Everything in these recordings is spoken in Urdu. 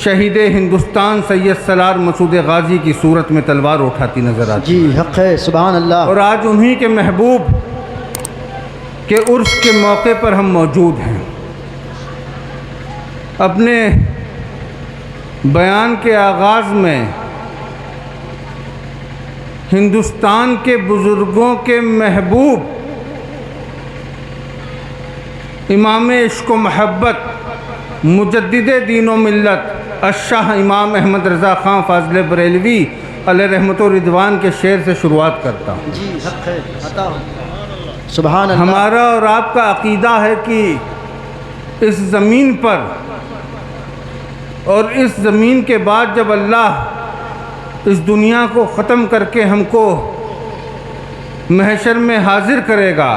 شہید ہندوستان سید سالار مسعود غازی کی صورت میں تلوار اٹھاتی نظر آتی جی حق ہے، سبحان اللہ۔ اور آج انہی کے محبوب کے عرس کے موقع پر ہم موجود ہیں۔ اپنے بیان کے آغاز میں ہندوستان کے بزرگوں کے محبوب امام عشق و محبت مجدد دین و ملت الشاہ امام احمد رضا خان فاضل بریلوی علیہ رحمت و رضوان کے شعر سے شروعات کرتا ہوں۔ جی حق ہے، عطا ہو۔ سبحان اللہ۔ ہمارا اور آپ کا عقیدہ ہے کہ اس زمین پر اور اس زمین کے بعد جب اللہ اس دنیا کو ختم کر کے ہم کو محشر میں حاضر کرے گا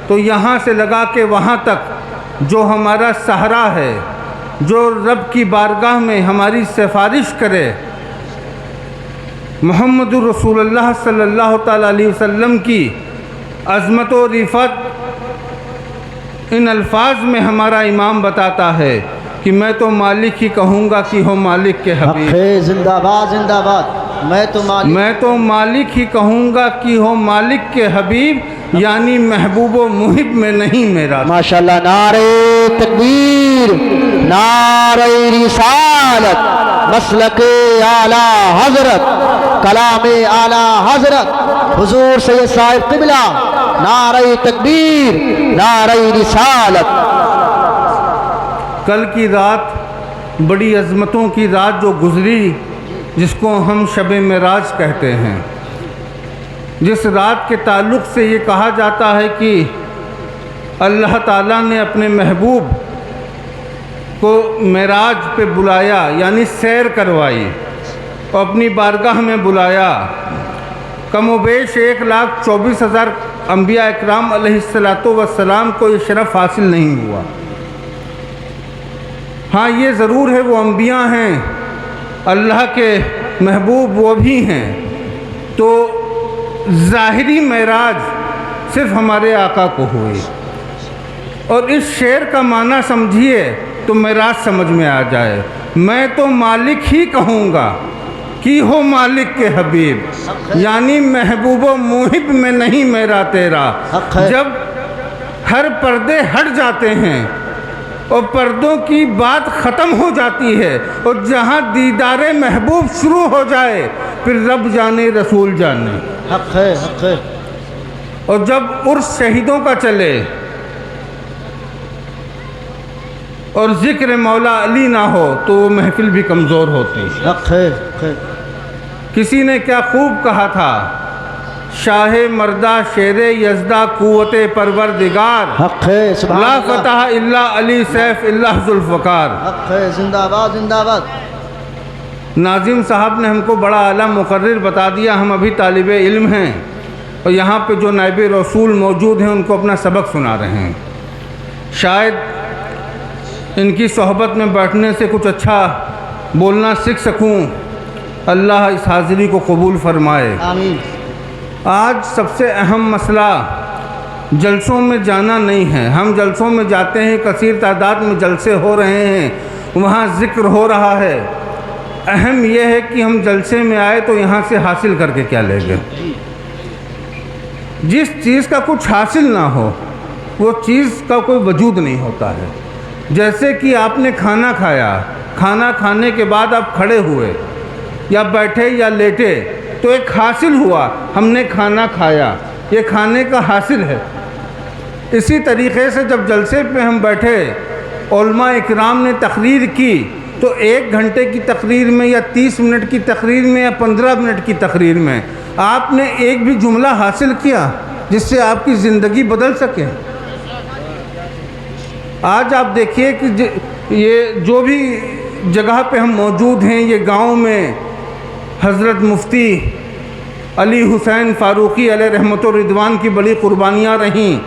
تو یہاں سے لگا کے وہاں تک جو ہمارا سہرا ہے، جو رب کی بارگاہ میں ہماری سفارش کرے، محمد رسول اللہ صلی اللہ تعالیٰ علیہ وسلم کی عظمت و رفعت ان الفاظ میں ہمارا امام بتاتا ہے کہ میں تو مالک ہی کہوں گا کہ ہو مالک کے حق حبیب، ہے، زندہ باد زندہ باد۔ میں تو مالک ہی کہوں گا کہ ہو مالک کے حبیب، یعنی محبوب و محب میں نہیں میرا۔ ماشاءاللہ، نعرہ تکبیر، نعرہ رسالت، مسلک اعلی حضرت، کلام اعلی حضرت حضور سید صاحب قبلہ، نعرہ تکبیر، نعرہ رسالت۔ کل کی رات بڑی عظمتوں کی رات جو گزری، جس کو ہم شب معراج کہتے ہیں، جس رات کے تعلق سے یہ کہا جاتا ہے کہ اللہ تعالیٰ نے اپنے محبوب کو معراج پہ بلایا، یعنی سیر کروائی اور اپنی بارگاہ میں بلایا۔ کم و بیش 1,24,000 انبیاء اکرام علیہ السلام کو یہ شرف حاصل نہیں ہوا۔ ہاں یہ ضرور ہے وہ انبیاء ہیں، اللہ کے محبوب وہ بھی ہیں، تو ظاہری معراج صرف ہمارے آقا کو ہوئی۔ اور اس شعر کا معنی سمجھیے تو معراج سمجھ میں آ جائے۔ میں تو مالک ہی کہوں گا کہ ہو مالک کے حبیب، یعنی محبوب و محب میں نہیں میرا تیرا۔ جب ہر پردے ہٹ جاتے ہیں اور پردوں کی بات ختم ہو جاتی ہے اور جہاں دیدار محبوب شروع ہو جائے، پھر رب جانے رسول جانے۔ حق ہے، حق ہے۔ اور جب عرس شہیدوں کا چلے اور ذکر مولا علی نہ ہو تو وہ محفل بھی کمزور ہوتی۔ حق ہے، حق ہے۔ کسی نے کیا خوب کہا تھا، شاہ مردہ شیر یزدہ قوت پروردگار، حق ہے، سبحان لا اللہ۔ فتح الا علی سیف اللہ ذوالفقار۔ حق ہے، زندہ باد زندہ باد۔ ناظم صاحب نے ہم کو بڑا اعلیٰ مقرر بتا دیا، ہم ابھی طالب علم ہیں اور یہاں پہ جو نائب رسول موجود ہیں ان کو اپنا سبق سنا رہے ہیں۔ شاید ان کی صحبت میں بیٹھنے سے کچھ اچھا بولنا سیکھ سکوں، اللہ اس حاضری کو قبول فرمائے۔ آمین۔ آج سب سے اہم مسئلہ جلسوں میں جانا نہیں ہے۔ ہم جلسوں میں جاتے ہیں، کثیر تعداد میں جلسے ہو رہے ہیں، وہاں ذکر ہو رہا ہے۔ اہم یہ ہے کہ ہم جلسے میں آئے تو یہاں سے حاصل کر کے کیا لیں گے۔ جس چیز کا کچھ حاصل نہ ہو وہ چیز کا کوئی وجود نہیں ہوتا ہے۔ جیسے کہ آپ نے کھانا کھایا، کھانا کھانے کے بعد آپ کھڑے ہوئے یا بیٹھے یا لیٹے تو ایک حاصل ہوا، ہم نے کھانا کھایا، یہ کھانے کا حاصل ہے۔ اسی طریقے سے جب جلسے پہ ہم بیٹھے، علماء اکرام نے تقریر کی تو 1 گھنٹے کی تقریر میں یا 30 منٹ کی تقریر میں یا 15 منٹ کی تقریر میں آپ نے ایک بھی جملہ حاصل کیا جس سے آپ کی زندگی بدل سکے؟ آج آپ دیکھیے کہ یہ جو بھی جگہ پہ ہم موجود ہیں، یہ گاؤں میں حضرت مفتی علی حسین فاروقی علیہ رحمت و رضوان کی بڑی قربانیاں رہیں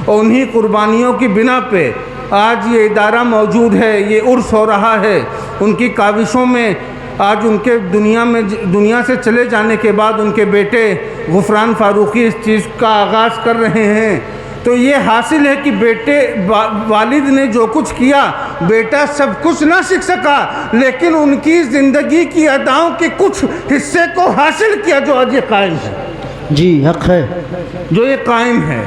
اور انہی قربانیوں کی بنا پہ آج یہ ادارہ موجود ہے، یہ عرس ہو رہا ہے۔ ان کی کاوشوں میں آج ان کے دنیا سے چلے جانے کے بعد ان کے بیٹے غفران فاروقی اس چیز کا آغاز کر رہے ہیں تو یہ حاصل ہے کہ والد نے جو کچھ کیا بیٹا سب کچھ نہ سیکھ سکا، لیکن ان کی زندگی کی اداؤں کے کچھ حصے کو حاصل کیا جو آج یہ قائم ہے، جی حق ہے، جو یہ قائم ہے۔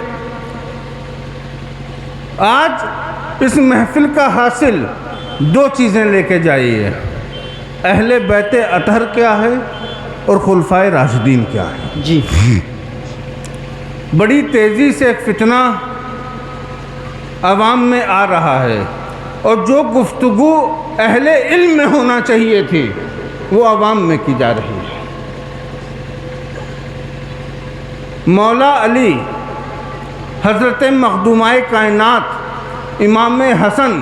آج اس محفل کا حاصل دو چیزیں لے کے جائیے، اہل بیت اطہر کیا ہے اور خلفائے راشدین کیا ہے۔ جی بڑی تیزی سے ایک فتنہ عوام میں آ رہا ہے، اور جو گفتگو اہل علم میں ہونا چاہیے تھی وہ عوام میں کی جا رہی ہے۔ مولا علی حضرت مخدومہ کائنات امام حسن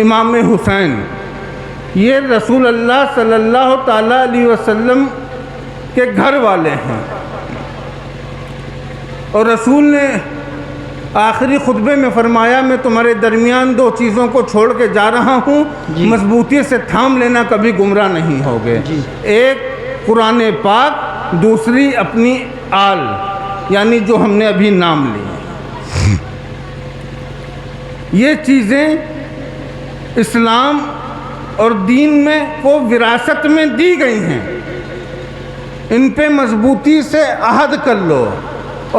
امام حسین یہ رسول اللہ صلی اللہ تعالیٰ علیہ وسلم کے گھر والے ہیں، اور رسول نے آخری خطبے میں فرمایا میں تمہارے درمیان دو چیزوں کو چھوڑ کے جا رہا ہوں، مضبوطی سے تھام لینا، کبھی گمراہ نہیں ہوگے۔ ایک قرآن پاک، دوسری اپنی آل، یعنی جو ہم نے ابھی نام لی۔ یہ چیزیں اسلام اور دین میں کو وراثت میں دی گئی ہیں، ان پہ مضبوطی سے عہد کر لو۔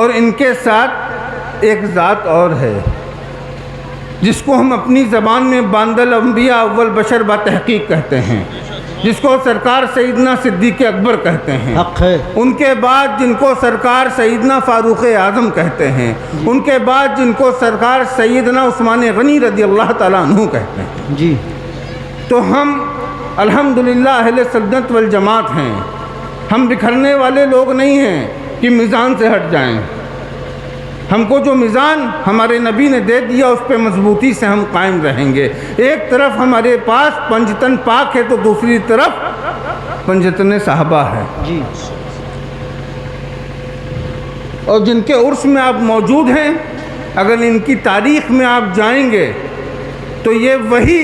اور ان کے ساتھ ایک ذات اور ہے جس کو ہم اپنی زبان میں باند الانبیاء اول بشر با تحقیق کہتے ہیں، جس کو سرکار سیدنا صدیق اکبر کہتے ہیں، حق ہے، ان کے بعد جن کو سرکار سیدنا فاروق اعظم کہتے ہیں، ان کے بعد جن کو سرکار سیدنا عثمان غنی رضی اللہ تعالیٰ عنہ کہتے ہیں۔ جی تو ہم الحمدللہ اہل سنت والجماعت ہیں، ہم بکھرنے والے لوگ نہیں ہیں کہ میزان سے ہٹ جائیں۔ ہم کو جو میزان ہمارے نبی نے دے دیا اس پہ مضبوطی سے ہم قائم رہیں گے۔ ایک طرف ہمارے پاس پنجتن پاک ہے تو دوسری طرف پنجتن صحابہ ہے، جی اور جن کے عرس میں آپ موجود ہیں، اگر ان کی تاریخ میں آپ جائیں گے تو یہ وہی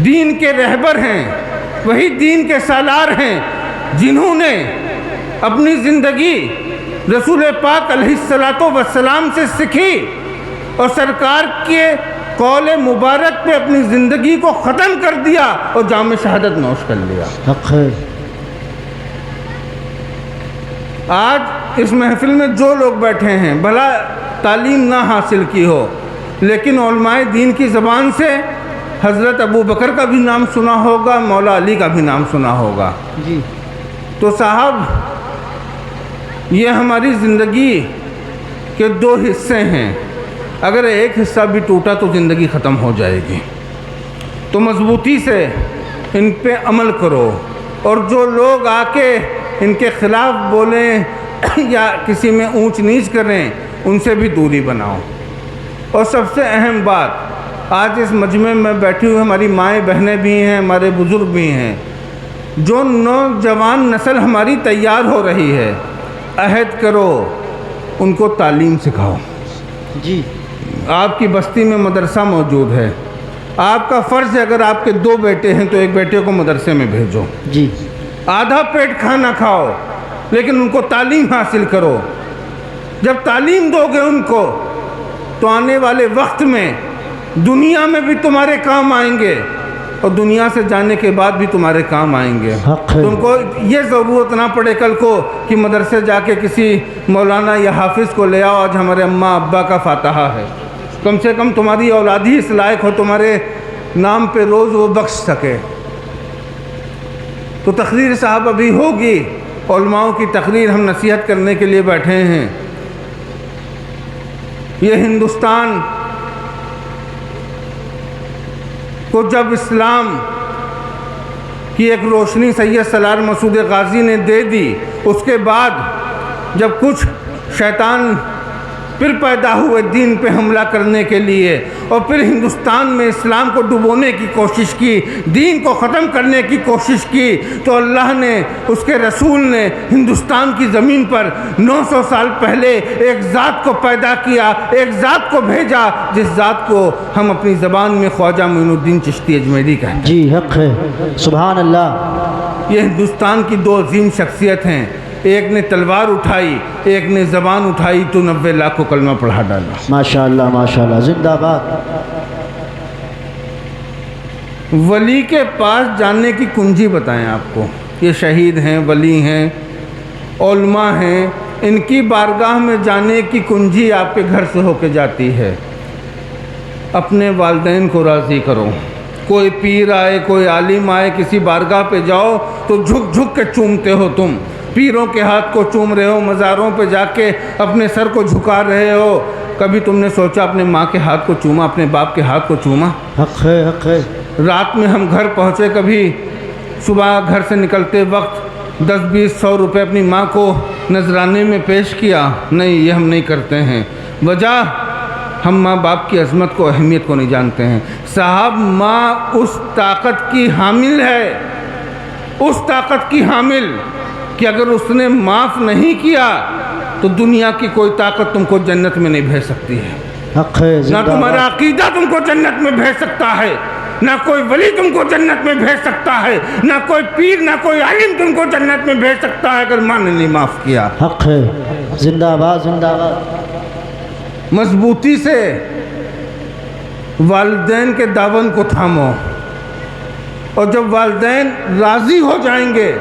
دین کے رہبر ہیں، وہی دین کے سالار ہیں جنہوں نے اپنی زندگی رسول پاک علیہ السلام سے سیکھی اور سرکار کے قول مبارک پہ اپنی زندگی کو ختم کر دیا اور جام شہادت نوش کر لیا۔ حق ہے، آج اس محفل میں جو لوگ بیٹھے ہیں بھلا تعلیم نہ حاصل کی ہو، لیکن علماء دین کی زبان سے حضرت ابو بکر کا بھی نام سنا ہوگا، مولا علی کا بھی نام سنا ہوگا۔ جی تو صاحب یہ ہماری زندگی کے دو حصے ہیں، اگر ایک حصہ بھی ٹوٹا تو زندگی ختم ہو جائے گی۔ تو مضبوطی سے ان پہ عمل کرو، اور جو لوگ آ کے ان کے خلاف بولیں یا کسی میں اونچ نیچ کریں ان سے بھی دوری بناؤ۔ اور سب سے اہم بات، آج اس مجمع میں بیٹھی ہوئی ہماری مائیں بہنیں بھی ہیں، ہمارے بزرگ بھی ہیں، جو نوجوان نسل ہماری تیار ہو رہی ہے، عہد کرو ان کو تعلیم سکھاؤ۔ جی آپ کی بستی میں مدرسہ موجود ہے، آپ کا فرض ہے اگر آپ کے دو بیٹے ہیں تو ایک بیٹے کو مدرسے میں بھیجو۔ جی آدھا پیٹ کھانا کھاؤ لیکن ان کو تعلیم حاصل کرو۔ جب تعلیم دو گے ان کو تو آنے والے وقت میں دنیا میں بھی تمہارے کام آئیں گے اور دنیا سے جانے کے بعد بھی تمہارے کام آئیں گے۔ تم کو یہ ضرورت نہ پڑے کل کو کہ مدرسے جا کے کسی مولانا یا حافظ کو لے آؤ، آج ہمارے اماں ابا کا فاتحہ ہے، کم سے کم تمہاری اولاد ہی اس لائق ہو تمہارے نام پہ روز وہ بخش سکے۔ تو تقریر صاحب ابھی ہوگی، علماء کی تقریر، ہم نصیحت کرنے کے لیے بیٹھے ہیں۔ یہ ہندوستان کو جب اسلام کی ایک روشنی سید سالار مسعود غازی نے دے دی، اس کے بعد جب کچھ شیطان پھر پیدا ہوئے دین پہ حملہ کرنے کے لیے، اور پھر ہندوستان میں اسلام کو ڈبونے کی کوشش کی، دین کو ختم کرنے کی کوشش کی، تو اللہ نے، اس کے رسول نے ہندوستان کی زمین پر 900 سال پہلے ایک ذات کو پیدا کیا، ایک ذات کو بھیجا، جس ذات کو ہم اپنی زبان میں خواجہ معین الدین چشتی اجمیری کہتے ہیں۔ جی حق ہے، سبحان اللہ۔ یہ ہندوستان کی دو عظیم شخصیت ہیں، ایک نے تلوار اٹھائی، ایک نے زبان اٹھائی تو 90 لاکھ کو کلمہ پڑھا ڈالا۔ ماشاءاللہ زندہ باد۔ ولی کے پاس جاننے کی کنجی بتائیں آپ کو۔ یہ شہید ہیں، ولی ہیں، علماء ہیں، ان کی بارگاہ میں جانے کی کنجی آپ کے گھر سے ہو کے جاتی ہے۔ اپنے والدین کو راضی کرو۔ کوئی پیر آئے، کوئی عالم آئے، کسی بارگاہ پہ جاؤ تو جھک جھک کے چومتے ہو تم، پیروں کے ہاتھ کو چوم رہے ہو، مزاروں پہ جا کے اپنے سر کو جھکا رہے ہو۔ کبھی تم نے سوچا اپنے ماں کے ہاتھ کو چوما، اپنے باپ کے ہاتھ کو چوما؟ حق ہے، حق ہے۔ رات میں ہم گھر پہنچے، کبھی صبح گھر سے نکلتے وقت 10-20 100 روپے اپنی ماں کو نذرانے میں پیش کیا؟ نہیں، یہ ہم نہیں کرتے ہیں۔ وجہ ہم ماں باپ کی عظمت کو، اہمیت کو نہیں جانتے ہیں۔ صاحب، ماں اس طاقت کی حامل ہے، اس طاقت کی حامل کہ اگر اس نے معاف نہیں کیا تو دنیا کی کوئی طاقت تم کو جنت میں نہیں بھیج سکتی ہے۔ حق ہے، نہ زندہ تمہارا باد۔ عقیدہ تم کو جنت میں بھیج سکتا ہے، نہ کوئی ولی تم کو جنت میں بھیج سکتا ہے، نہ کوئی پیر، نہ کوئی عالم تم کو جنت میں بھیج سکتا ہے اگر ماں نے نہیں معاف کیا۔ حق ہے، زندہ باد، زندہ باد۔ مضبوطی سے والدین کے دامن کو تھامو، اور جب والدین راضی ہو جائیں گے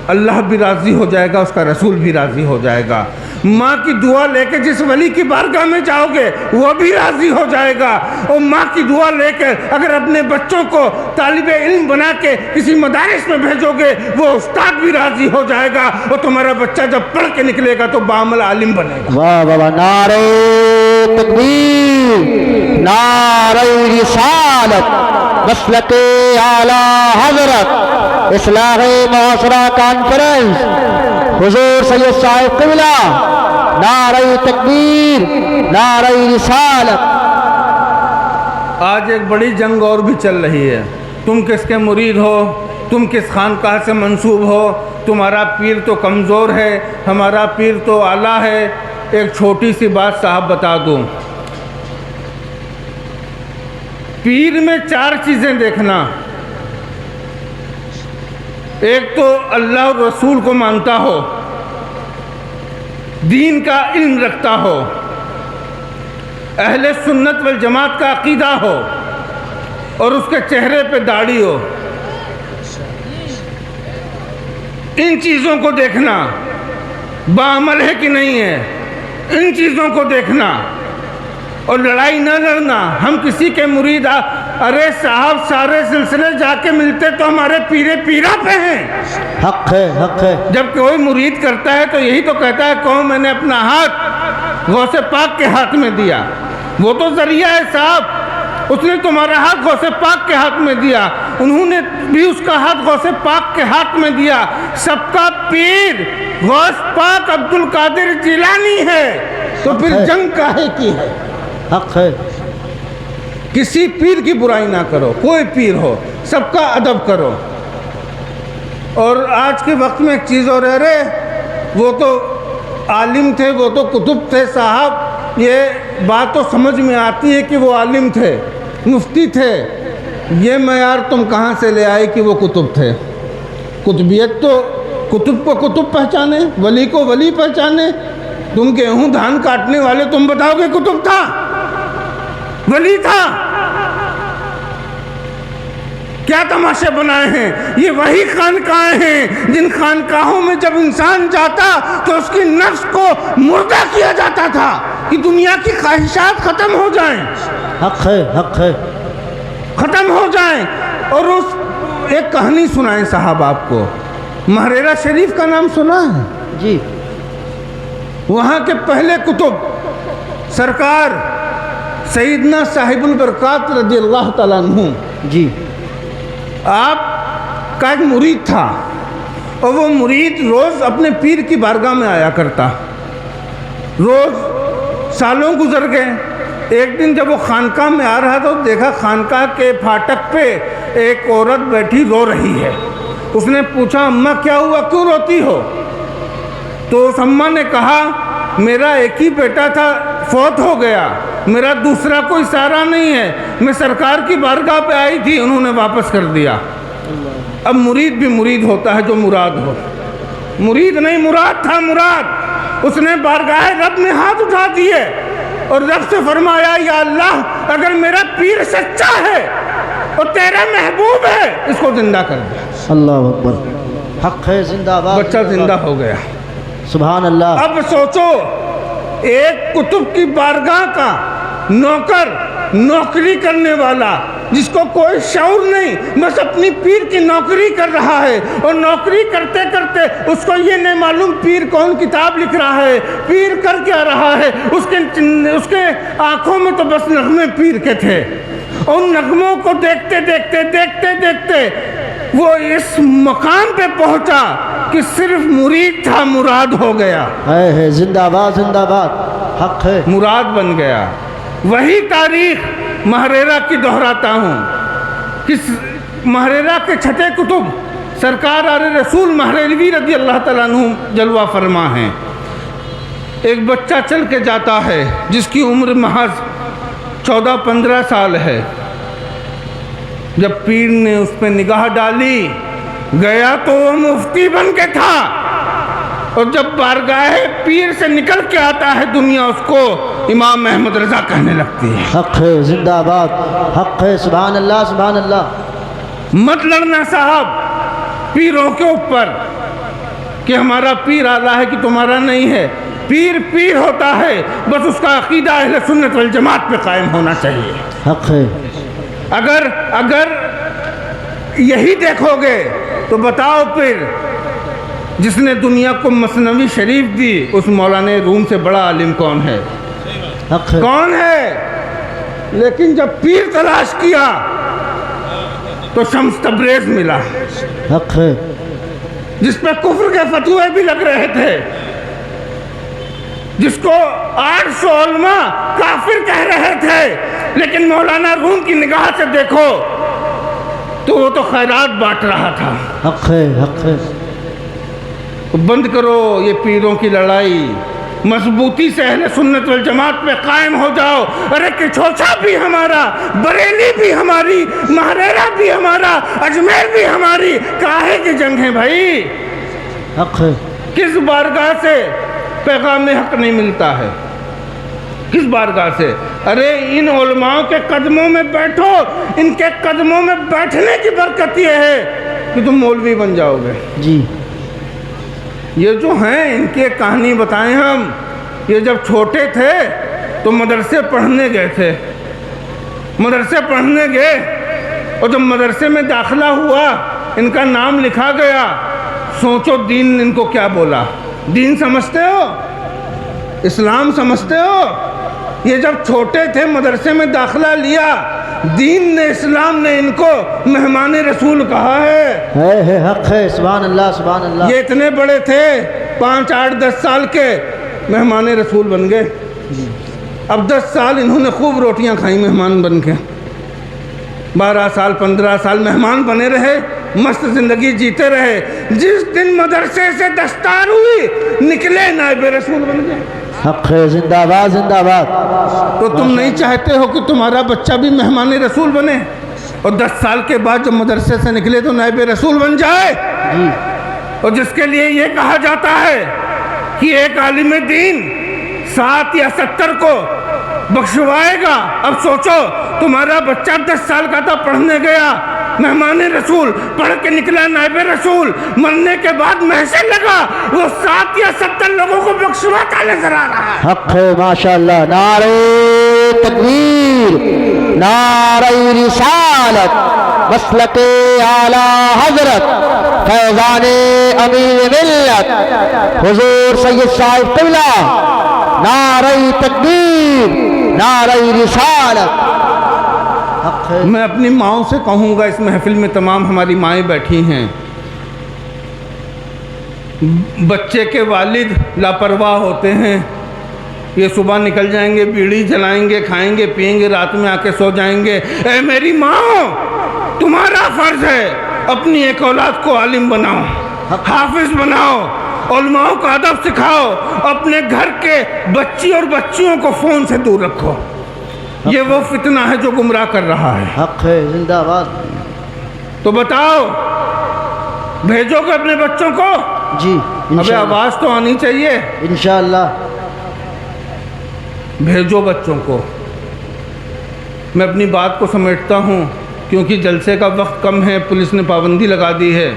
اللہ بھی راضی ہو جائے گا، اس کا رسول بھی راضی ہو جائے گا۔ ماں کی دعا لے کے جس ولی کی بارگاہ میں جاؤ گے وہ بھی راضی ہو جائے گا، اور ماں کی دعا لے کے اگر اپنے بچوں کو طالب علم بنا کے کسی مدارس میں بھیجو گے وہ استاد بھی راضی ہو جائے گا، اور تمہارا بچہ جب پڑھ کے نکلے گا تو بعمل عالم بنے گا۔ واہ واہ واہ، نعرہ تکبیر، نعرہ رسالت، مسلک اعلیٰ حضرت اصلاح معاشرہ کانفرنس، حضور سید صاحب قبلہ، نعرہ تکبیر، نعرہ رسالت۔ آج ایک بڑی جنگ اور بھی چل رہی ہے، تم کس کے مرید ہو، تم کس خانقاہ سے منسوب ہو، تمہارا پیر تو کمزور ہے، ہمارا پیر تو اعلیٰ ہے۔ ایک چھوٹی سی بات صاحب بتا دوں، پیر میں 4 چیزیں دیکھنا۔ ایک تو اللہ اور رسول کو مانتا ہو، دین کا علم رکھتا ہو، اہل سنت والجماعت کا عقیدہ ہو، اور اس کے چہرے پہ داڑھی ہو۔ ان چیزوں کو دیکھنا، بعمل ہے کہ نہیں ہے، ان چیزوں کو دیکھنا، اور لڑائی نہ لڑنا۔ ہم کسی کے مرید، ارے صاحب سارے سلسلے جا کے ملتے تو ہمارے پیرے پیرا پہ ہیں۔ حق ہے، حق ہے۔ جب کوئی مرید کرتا ہے تو یہی تو کہتا ہے کہو میں نے اپنا ہاتھ غوث پاک کے ہاتھ میں دیا۔ وہ تو ذریعہ ہے صاحب، اس نے تمہارا ہاتھ غوث پاک کے ہاتھ میں دیا، انہوں نے بھی اس کا ہاتھ غوث پاک کے ہاتھ میں دیا۔ سب کا پیر غوث پاک عبد القادر جیلانی ہے، تو پھر جنگ کاہے کی ہے؟ حق ہے۔ کسی پیر کی برائی نہ کرو، کوئی پیر ہو، سب کا ادب کرو۔ اور آج کے وقت میں ایک چیز اور ہے، رے وہ تو عالم تھے، وہ تو کتب تھے صاحب، یہ بات تو سمجھ میں آتی ہے کہ وہ عالم تھے، مفتی تھے، یہ معیار تم کہاں سے لے آئے کہ وہ کتب تھے؟ کتبیت تو کتب کو کتب پہچانے، ولی کو ولی پہچانے۔ تم گیہوں دھان کاٹنے والے تم بتاؤ کہ کتب تھا، ولی تھا؟ کیا تماشے بنائے ہیں؟ یہ وہی خانقاہیں ہیں جن خانقاہوں میں جب انسان جاتا تو اس کی نفس کو مردہ کیا جاتا تھا کہ دنیا کی خواہشات ختم ہو جائیں، حق ہے، حق ہے۔ ختم ہو جائیں۔ اور اس ایک کہانی سنائیں صاحب آپ کو، مہریرہ شریف کا نام سنا ہے؟ جی۔ وہاں کے پہلے کتب سرکار سیدنا صاحب البرکات رضی اللہ تعالیٰ عنہ، جی۔ آپ کا ایک مرید تھا، اور وہ مرید روز اپنے پیر کی بارگاہ میں آیا کرتا، روز سالوں گزر گئے۔ ایک دن جب وہ خانقاہ میں آ رہا تو دیکھا خانقاہ کے پھاٹک پہ ایک عورت بیٹھی رو رہی ہے۔ اس نے پوچھا اماں کیا ہوا، کیوں روتی ہو؟ تو اس اماں نے کہا میرا ایک ہی بیٹا تھا، فوت ہو گیا، میرا دوسرا کوئی سہارا نہیں ہے، میں سرکار کی بارگاہ پہ آئی تھی، انہوں نے واپس کر دیا۔ اب مرید بھی مرید ہوتا ہے جو مراد ہو۔ مرید نہیں مراد تھا مراد. اس نے بارگاہ رب میں ہاتھ اٹھا دیے اور رب سے فرمایا یا اللہ اگر میرا پیر سچا ہے اور تیرا محبوب ہے اس کو زندہ کر دے. اللہ اکبر. حق ہے زندہ باد. بچہ زندہ ہو گیا. سبحان اللہ. اب سوچو ایک کتب کی بارگاہ کا نوکر نوکری کرنے والا جس کو کوئی شعور نہیں بس اپنی پیر کی نوکری کر رہا ہے اور نوکری کرتے کرتے اس کو یہ نہیں معلوم پیر کون کتاب لکھ رہا ہے پیر کر کیا رہا ہے. اس کے آنکھوں میں تو بس نغمے پیر کے تھے. ان نغموں کو دیکھتے دیکھتے وہ اس مقام پہ پہنچا کہ صرف مرید تھا مراد ہو گیا. ہے زندہ باد زندہ باد. حق ہے. مراد بن گیا. وہی تاریخ محریرہ کی دہراتا ہوں کہ محریرہ کے چھٹے کتب سرکار آل رسول محریلوی رضی اللہ تعالیٰ عنہ جلوہ فرما ہیں. ایک بچہ چل کے جاتا ہے جس کی عمر محض 14-15 سال ہے. جب پیر نے اس پہ نگاہ ڈالی گیا تو وہ مفتی بن کے تھا اور جب بارگاہ پیر سے نکل کے آتا ہے دنیا اس کو امام احمد رضا کہنے لگتی ہے. حق ہے زندہ باد. حق ہے. سبحان اللہ سبحان اللہ. مت لڑنا صاحب پیروں کے اوپر کہ ہمارا پیر اعلیٰ ہے کہ تمہارا نہیں ہے. پیر پیر ہوتا ہے بس اس کا عقیدہ اہل سنت والجماعت پہ قائم ہونا چاہیے. حق ہے. اگر یہی دیکھو گے تو بتاؤ پھر جس نے دنیا کو مثنوی شریف دی اس مولانا روم سے بڑا عالم کون ہے؟ حق ہے. کون ہے؟ لیکن جب پیر تلاش کیا تو شمس تبریز ملا حق ہے. جس پہ کفر کے فتوے بھی لگ رہے تھے جس کو 800 علماء کافر کہہ رہے تھے لیکن مولانا روم کی نگاہ سے دیکھو تو وہ تو خیرات بانٹ رہا تھا. حق ہے. حق ہے. بند کرو یہ پیروں کی لڑائی. مضبوطی سے اہل سنت والجماعت پہ قائم ہو جاؤ. ارے کچھوچا بھی ہمارا, بریلی بھی ہماری, محریرہ بھی ہمارا, اجمیر بھی ہماری. کاہے کی جنگ ہے بھائی؟ حق ہے. کس بارگاہ سے پیغام حق نہیں ملتا ہے؟ کس بارگاہ سے؟ ارے ان علماء کے قدموں میں بیٹھو. ان کے قدموں میں بیٹھنے کی برکت یہ ہے کہ تم مولوی بن جاؤ گے. جی. یہ جو ہیں ان کی ایک کہانی بتائیں ہم. یہ جب چھوٹے تھے تو مدرسے پڑھنے گئے تھے. مدرسے پڑھنے گئے اور جب مدرسے میں داخلہ ہوا ان کا نام لکھا گیا. سوچو دین ان کو کیا بولا. دین سمجھتے ہو؟ اسلام سمجھتے ہو؟ یہ جب چھوٹے تھے مدرسے میں داخلہ لیا دین نے اسلام نے ان کو مہمان رسول کہا ہے. حق ہے. سبحان اللہ سبحان اللہ. یہ اتنے بڑے تھے 5, 8, 10 سال کے مہمان رسول بن گئے. اب 10 سال انہوں نے خوب روٹیاں کھائیں مہمان بن کے. 12 سال 15 سال مہمان بنے رہے, مست زندگی جیتے رہے. جس دن مدرسے سے دستار ہوئی نکلے نائب رسول بن گئے. حق ہے. زندہ باد زندہ باد. تو تم نہیں چاہتے ہو کہ تمہارا بچہ بھی مہمان رسول بنے اور 10 سال کے بعد جب مدرسے سے نکلے تو نائب رسول بن جائے؟ جی. اور جس کے لیے یہ کہا جاتا ہے کہ ایک عالم دین 7 یا 70 کو بخشوائے گا. اب سوچو تمہارا بچہ 10 سال کا تھا پڑھنے گیا مہمان رسول, پڑھ کے نکلا نائب رسول, مرنے کے بعد محشر لگا وہ 7 یا 70 لوگوں کو بخشواتا نظر آ رہا ہے. حق ہے. ماشاءاللہ. نعرہ تکبیر, نعرہ رسالت, مسلک اعلی حضرت فیضان امیر ملت حضور سید صاحب قبلہ. نعرہ تکبیر, نعرہ رسالت. میں اپنی ماؤں سے کہوں گا, اس محفل میں تمام ہماری مائیں بیٹھی ہیں, بچے کے والد لاپرواہ ہوتے ہیں. یہ صبح نکل جائیں گے, بیڑی جلائیں گے, کھائیں گے, پئیں گے, رات میں آ کے سو جائیں گے. اے میری ماں, تمہارا فرض ہے اپنی ایک اولاد کو عالم بناؤ, حافظ بناؤ, علماء کو ادب سکھاؤ, اپنے گھر کے بچی اور بچیوں کو فون سے دور رکھو. یہ وہ فتنہ ہے جو گمراہ کر رہا ہے. حق ہے. زندہ باد. تو بتاؤ بھیجو گے اپنے بچوں کو؟ جی. ابے انشاءاللہ آواز تو آنی چاہیے. انشاءاللہ. بھیجو بچوں کو. میں اپنی بات کو سمیٹتا ہوں کیونکہ جلسے کا وقت کم ہے، پولیس نے پابندی لگا دی ہے.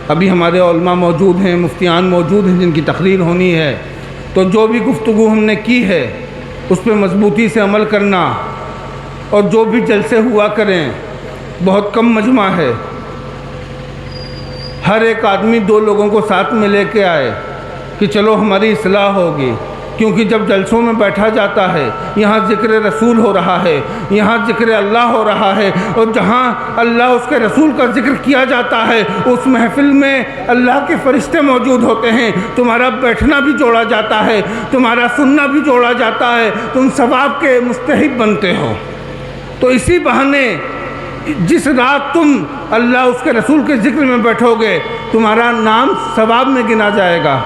ابھی ہمارے علماء موجود ہیں، مفتیان موجود ہیں جن کی تقریر ہونی ہے. تو جو بھی گفتگو ہم نے کی ہے اس پہ مضبوطی سے عمل کرنا، اور جو بھی جلسے ہوا کریں. بہت کم مجمع ہے، ہر ایک آدمی 2 لوگوں کو ساتھ میں لے کے آئے کہ چلو ہماری اصلاح ہوگی. کیونکہ جب جلسوں میں بیٹھا جاتا ہے، یہاں ذکر رسول ہو رہا ہے، یہاں ذکر اللہ ہو رہا ہے، اور جہاں اللہ اس کے رسول کا ذکر کیا جاتا ہے اس محفل میں اللہ کے فرشتے موجود ہوتے ہیں. تمہارا بیٹھنا بھی جوڑا جاتا ہے، تمہارا سننا بھی جوڑا جاتا ہے، تم ثواب کے مستحق بنتے ہو. تو اسی بہانے جس رات تم اللہ اس کے رسول کے ذکر میں بیٹھو گے تمہارا نام ثواب میں گنا جائے گا.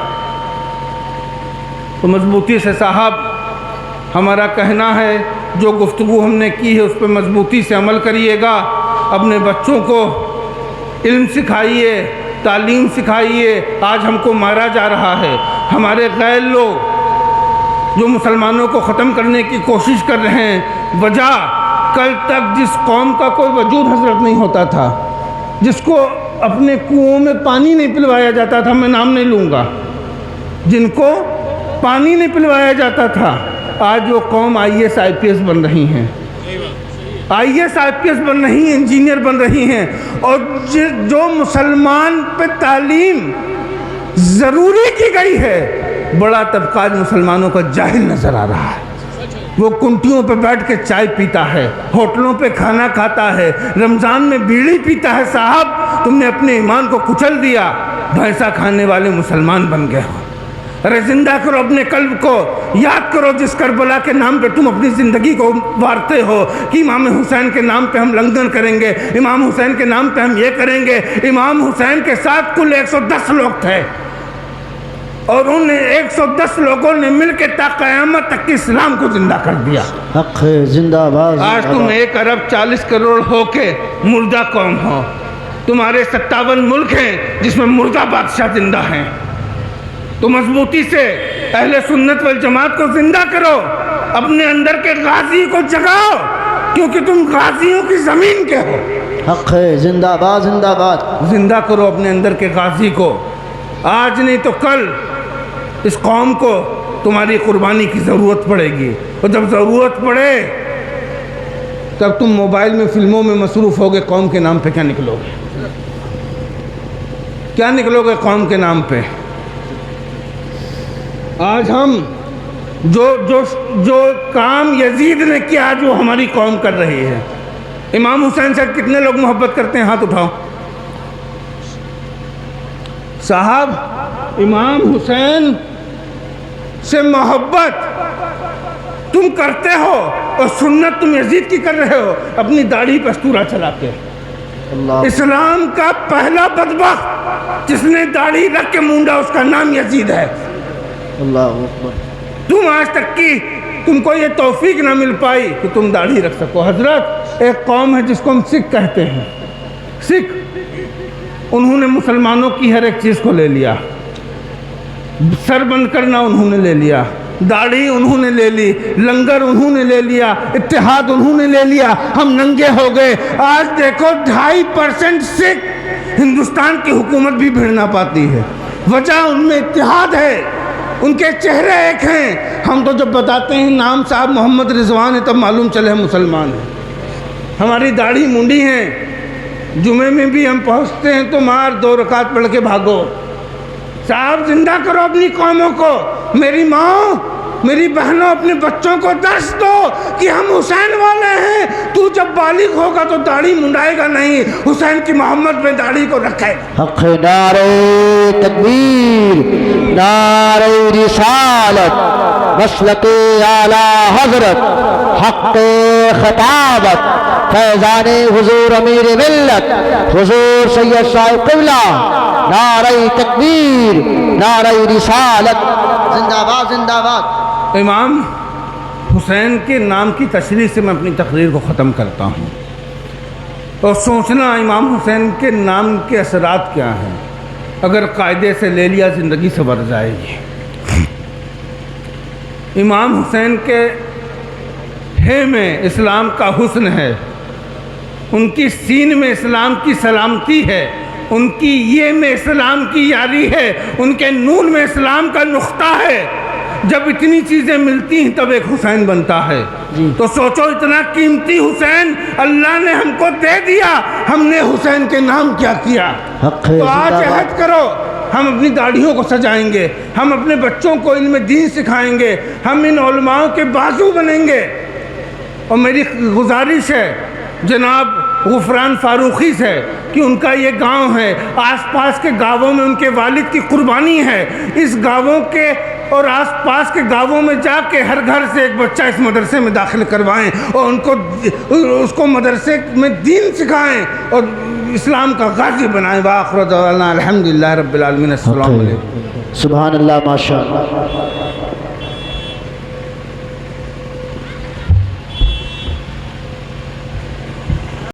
تو مضبوطی سے صاحب ہمارا کہنا ہے جو گفتگو ہم نے کی ہے اس پہ مضبوطی سے عمل کریے گا. اپنے بچوں کو علم سکھائیے، تعلیم سکھائیے. آج ہم کو مارا جا رہا ہے. ہمارے غیر لوگ جو مسلمانوں کو ختم کرنے کی کوشش کر رہے ہیں، وجہ کل تک جس قوم کا کوئی وجود حضرت نہیں ہوتا تھا، جس کو اپنے کنووں میں پانی نہیں پلوایا جاتا تھا، میں نام نہیں لوں گا، جن کو پانی نہیں پلوایا جاتا تھا، آج وہ قوم IAS IPS بن رہی ہیں، IAS IPS بن رہی ہیں، انجینئر بن رہی ہیں. اور جو مسلمان پہ تعلیم ضروری کی گئی ہے، بڑا طبقہ آج مسلمانوں کا جاہل نظر آ رہا ہے. وہ کنٹیوں پہ بیٹھ کے چائے پیتا ہے، ہوٹلوں پہ کھانا کھاتا ہے، رمضان میں بیڑی پیتا ہے. صاحب تم نے اپنے ایمان کو کچل دیا، بھینسا کھانے والے مسلمان بن گئے ہو. ارے زندہ کرو اپنے قلب کو. یاد کرو جس کربلا کے نام پہ تم اپنی زندگی کو وارتے ہو کہ امام حسین کے نام پہ ہم لنگر کریں گے، امام حسین کے نام پہ ہم یہ کریں گے. امام حسین کے ساتھ کل 110 لوگ تھے، اور ان 110 لوگوں نے مل کے تا قیامت تک اسلام کو زندہ کر دیا. حق ہے، زندہ باد. آج تم 1 ارب 40 کروڑ ہو کے مردہ قوم ہو. تمہارے 57 ملک ہیں جس میں مردہ بادشاہ زندہ ہیں. تو مضبوطی سے اہل سنت والجماعت کو زندہ کرو، اپنے اندر کے غازی کو جگاؤ، کیونکہ تم غازیوں کی زمین کے ہو. حق ہے، زندہ باد، زندہ باد. زندہ کرو اپنے اندر کے غازی کو. آج نہیں تو کل اس قوم کو تمہاری قربانی کی ضرورت پڑے گی، اور جب ضرورت پڑے تب تم موبائل میں فلموں میں مصروف ہوگے. قوم کے نام پہ کیا نکلو گے؟ کیا نکلو گے قوم کے نام پہ؟ آج ہم جو کام یزید نے کیا جو ہماری قوم کر رہی ہے. امام حسین سے کتنے لوگ محبت کرتے ہیں؟ ہاتھ اٹھاؤ. صاحب امام حسین سے محبت تم کرتے ہو اور سنت تم یزید کی کر رہے ہو اپنی داڑھی پہ استورا چلا کے. اسلام کا پہلا بدبخت جس نے داڑھی رکھ کے مونڈا اس کا نام یزید ہے. اللہ اکبر. تم آج تک کی تم کو یہ توفیق نہ مل پائی کہ تم داڑھی رکھ سکو. حضرت ایک قوم ہے جس کو ہم سکھ کہتے ہیں، سکھ، انہوں نے مسلمانوں کی ہر ایک چیز کو لے لیا. سر بند کرنا انہوں نے لے لیا، داڑھی انہوں نے لے لی، لنگر انہوں نے لے لیا، اتحاد انہوں نے لے لیا. ہم ننگے ہو گئے. آج دیکھو 2.5% سکھ ہندوستان کی حکومت بھی بھیڑ نہ پاتی ہے. وجہ ان میں اتحاد ہے، ان کے چہرے ایک ہیں. ہم تو جب بتاتے ہیں نام صاحب محمد رضوان ہے تب معلوم چلے ہم مسلمان ہیں. ہماری داڑھی منڈی ہیں. جمعے میں بھی ہم پہنچتے ہیں تو مار 2 رکعت پڑھ کے بھاگو. صاحب زندہ کرو اپنی قوموں کو. میری ماں، میری بہنوں، اپنے بچوں کو درس دو کہ ہم حسین والے ہیں. تو جب بالغ ہوگا تو داڑھی منڈائے گا نہیں، حسین کی محمد میں داڑھی کو رکھے گا. حق ہے. نعرہ تکبیر، نعرہ رسالت، مسلک اعلیٰ حضرت، حق خطابت، فیضان حضور امیر ملت حضور سید صاحب قبلہ. نعرہ تکبیر، نعرہ رسالت. زندہ باد، زندہ باد. امام حسین کے نام کی تشریح سے میں اپنی تقریر کو ختم کرتا ہوں. اور سوچنا امام حسین کے نام کے اثرات کیا ہیں. اگر قاعدے سے لے لیا زندگی سنور جائے گی۔ امام حسین کے ہے میں اسلام کا حسن ہے، ان کی سین میں اسلام کی سلامتی ہے، ان کی یہ میں اسلام کی یاری ہے، ان کے نون میں اسلام کا نقطہ ہے۔ جب اتنی چیزیں ملتی ہیں تب ایک حسین بنتا ہے۔ تو سوچو اتنا قیمتی حسین اللہ نے ہم کو دے دیا، ہم نے حسین کے نام کیا کیا؟ حق ہے تو آج زندہ باد۔ عہد کرو، ہم اپنی داڑھیوں کو سجائیں گے، ہم اپنے بچوں کو علم دین سکھائیں گے، ہم ان علماءوں کے بازو بنیں گے۔ اور میری گزارش ہے جناب غفران فاروقی سے کہ ان کا یہ گاؤں ہے، آس پاس کے گاؤں میں ان کے والد کی قربانی ہے، اس گاؤں کے اور آس پاس کے گاؤں میں جا کے ہر گھر سے ایک بچہ اس مدرسے میں داخل کروائیں اور اس کو مدرسے میں دین سکھائیں اور اسلام کا غازی بنائیں۔ وآخر دعوانا الحمدللہ رب العالمین۔ السلام علیکم۔ سبحان اللہ، ماشاء اللہ۔